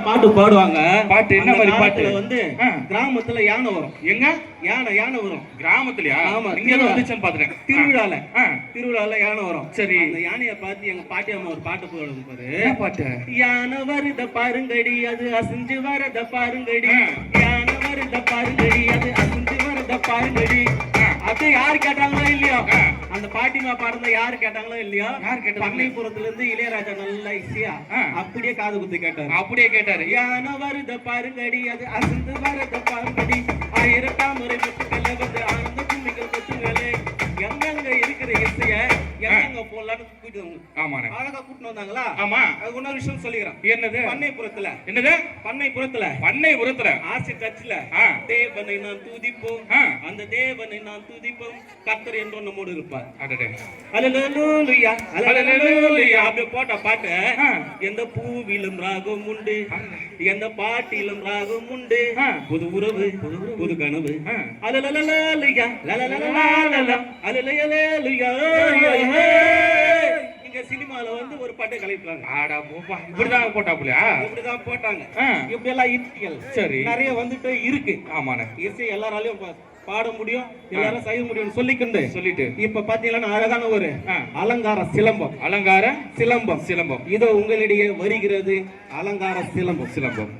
பாட்டு பாடுவாங்க. பாட்டு என்ன மாதிரி பாட்டு? வந்து கிராமத்துல யானை வரும். எங்க யானை வரும் கிராமத்துலயா? ஆமா, இங்க தான் வந்துச்சுன்னு பாத்துட்டேன். திருவிழால யானை வரும். சரி, அந்த யானையை பார்த்து எங்க பாட்டி அம்மா ஒரு பாட்டு பாடுவாங்க பாரு. என்ன பாட்டு? யானை வருத பாருங்கடி அது அசைஞ்சு வரத பாருங்கடி, யானை வருத பாருங்கடி அது அசைஞ்சு வரத பாருங்கடி. அது யாரு கேட்டாங்களோ இல்லையோ, அந்த பாட்டிமா பாடுறத யாரு கேட்டாங்களோ இல்லையோ, பண்ணைப்புறத்துல இருந்து இளையராஜா நல்ல இசையா அப்படியே காது குத்து கேட்டாரு. அப்படியே கேட்டாரு. யானை வருத பாருங்கடி அது அசைந்து வரத பாருங்கடி, ஆயிரத்தாம் முறை முத்துக்கள் வந்து ஆனந்த கும்மிகள் கொத்துங்களே. எங்க இருக்கிற இசைய எங்க போடலான்னு அழகா கூட்டிட்டு வந்தாங்களா? ஆமா. அது இன்னொரு விஷயம் சொல்லிக்கிறேன். என்னது? பண்ணைப்புறத்துல. என்னது? பண்ணைப்புறத்துல ஆசி டச்ல தேவனை நான் துதிப்போம், அந்த தேவனை நான் துதிப்போம், கர்த்தர் என்று நம்மோடு இருப்பார். அல்லேலூயா அல்லேலூயா அப்படி போட்ட பாட்டு. எந்த பூவிலும் ராகம் உண்டு, எந்த பாட்டிலும் ராகம் உண்டு, புது உறவு புது கனவு. அல்லேலூயா லலலலலலல அல்லேலூயா. சினிமால வந்து ஒரு பாட்டை கலைப்பாங்க. இப்படிதான் போட்டாப்புலையா? இப்படிதான் போட்டாங்க. இப்படி எல்லாம் இசைகள் சரி நிறைய வந்துட்டு இருக்கு. ஆமாண்ணே. இசை எல்லாராலையும் பாட முடியும், எல்லாரும் செய்ய முடியும்னு சொல்லிட்டு இப்ப பாத்தீங்கன்னா அழகான ஒரு அலங்கார சிலம்பம் இதோ உங்களிடையே வருகிறது. அலங்கார சிலம்பம்.